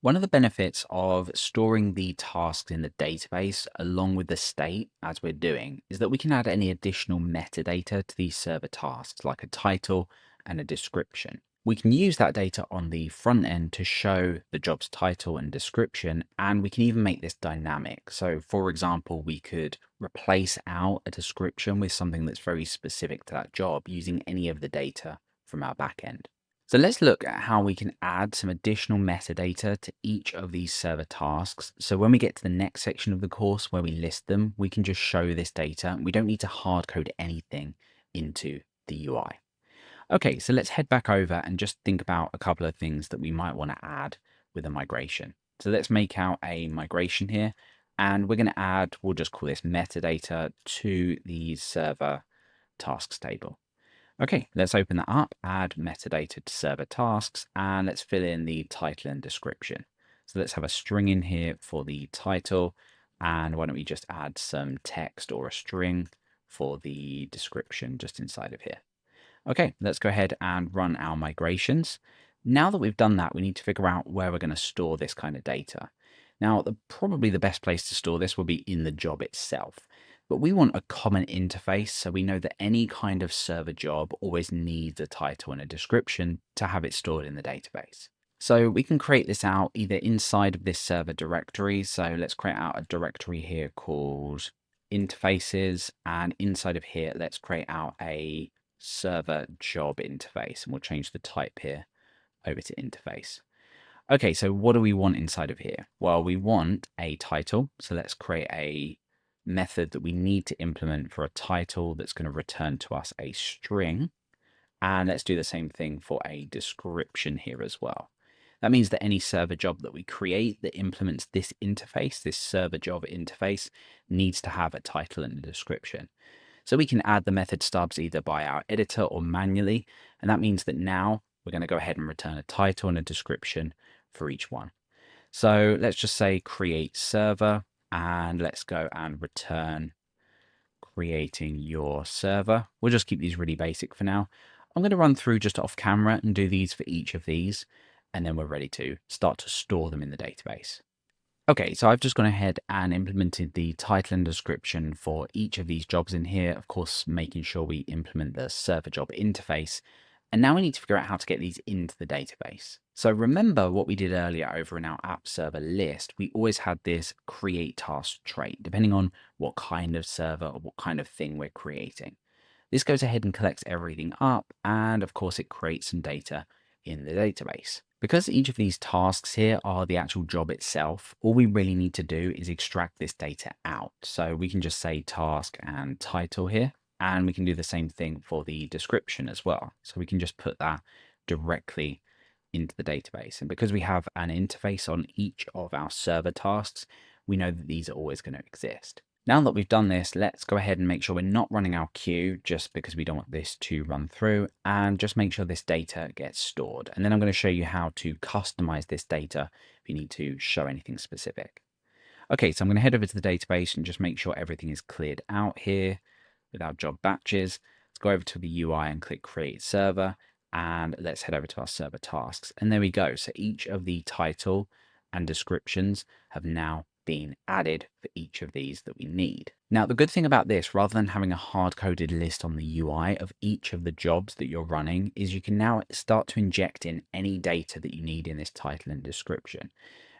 One of the benefits of storing the tasks in the database along with the state, as we're doing, is that we can add any additional metadata to these server tasks, like a title and a description. We can use that data on the front end to show the job's title and description, and we can even make this dynamic. So, for example, we could replace out a description with something that's very specific to that job using any of the data from our backend. So let's look at how we can add some additional metadata to each of these server tasks. So when we get to the next section of the course where we list them, we can just show this data. We don't need to hard code anything into the UI. Okay, so let's head back over and just think about a couple of things that we might want to add with a migration. So let's make out a migration here, and we're going to add, we'll just call this metadata to the server tasks table. Okay, let's open that up, add metadata to server tasks, and let's fill in the title and description. So let's have a string in here for the title, and why don't we just add some text or a string for the description just inside of here. Okay, let's go ahead and run our migrations. Now that we've done that, we need to figure out where we're going to store this kind of data. Now, probably the best place to store this will be in the job itself. But we want a common interface so we know that any kind of server job always needs a title and a description to have it stored in the database. So we can create this out either inside of this server directory. So let's create out a directory here called interfaces. And inside of here, let's create out a server job interface. And we'll change the type here over to interface. Okay, so what do we want inside of here? Well, we want a title. So let's create a method that we need to implement for a title that's going to return to us a string. And let's do the same thing for a description here as well. That means that any server job that we create that implements this interface, this server job interface, needs to have a title and a description. So we can add the method stubs either by our editor or manually. And that means that now we're going to go ahead and return a title and a description for each one. So let's just say create server, and let's go and return creating your server. We'll just keep these really basic for now. I'm going to run through just off camera and do these for each of these, and then we're ready to start to store them in the database. Okay, so I've just gone ahead and implemented the title and description for each of these jobs in here, of course, making sure we implement the server job interface. And now we need to figure out how to get these into the database. So remember what we did earlier over in our app server list, we always had this create task trait, depending on what kind of server or what kind of thing we're creating. This goes ahead and collects everything up, and of course it creates some data in the database. Because each of these tasks here are the actual job itself, all we really need to do is extract this data out. So we can just say task and title here, and we can do the same thing for the description as well. So we can just put that directly into the database. And because we have an interface on each of our server tasks, we know that these are always going to exist. Now that we've done this, let's go ahead and make sure we're not running our queue just because we don't want this to run through, and just make sure this data gets stored. And then I'm going to show you how to customize this data if you need to show anything specific. Okay, so I'm going to head over to the database and just make sure everything is cleared out here with our job batches. Let's go over to the UI and click create server, and let's head over to our server tasks. And there we go. So each of the title and descriptions have now been added for each of these that we need. Now, the good thing about this, rather than having a hard-coded list on the UI of each of the jobs that you're running, is you can now start to inject in any data that you need in this title and description.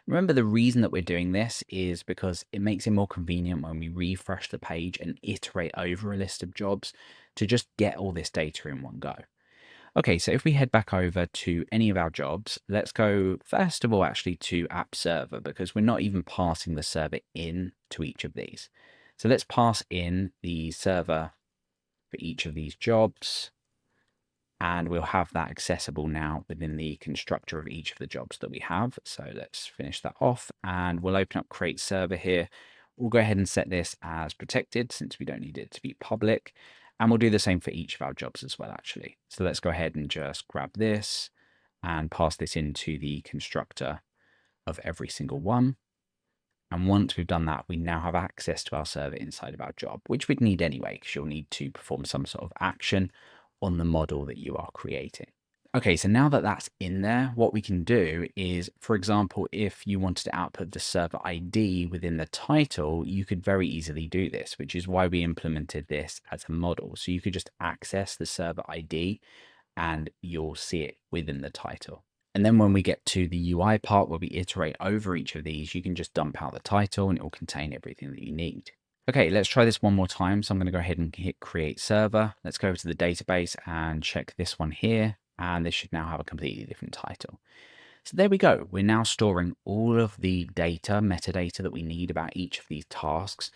Remember, the reason that we're doing this is because it makes it more convenient when we refresh the page and iterate over a list of jobs to just get all this data in one go. Okay, so if we head back over to any of our jobs, let's go first of all actually to app server, because we're not even passing the server in to each of these. So let's pass in the server for each of these jobs, and we'll have that accessible now within the constructor of each of the jobs that we have. So let's finish that off, and we'll open up create server here. We'll go ahead and set this as protected since we don't need it to be public. And we'll do the same for each of our jobs as well, actually. So let's go ahead and just grab this and pass this into the constructor of every single one. And once we've done that, we now have access to our server inside of our job, which we'd need anyway, because you'll need to perform some sort of action on the model that you are creating. Okay, so now that that's in there, what we can do is, for example, if you wanted to output the server ID within the title, you could very easily do this, which is why we implemented this as a model. So you could just access the server ID and you'll see it within the title. And then when we get to the UI part where we iterate over each of these, you can just dump out the title and it will contain everything that you need. Okay, let's try this one more time. So I'm going to go ahead and hit create server. Let's go to the database and check this one here. And this should now have a completely different title. So there we go. We're now storing all of the data, metadata that we need about each of these tasks.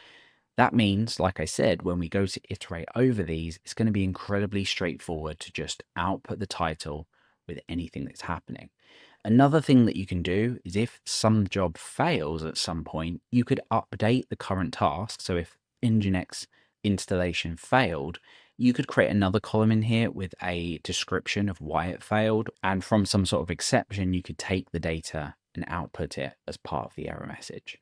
That means, like I said, when we go to iterate over these, it's going to be incredibly straightforward to just output the title with anything that's happening. Another thing that you can do is if some job fails at some point, you could update the current task. So if Nginx installation failed, you could create another column in here with a description of why it failed. And from some sort of exception, you could take the data and output it as part of the error message.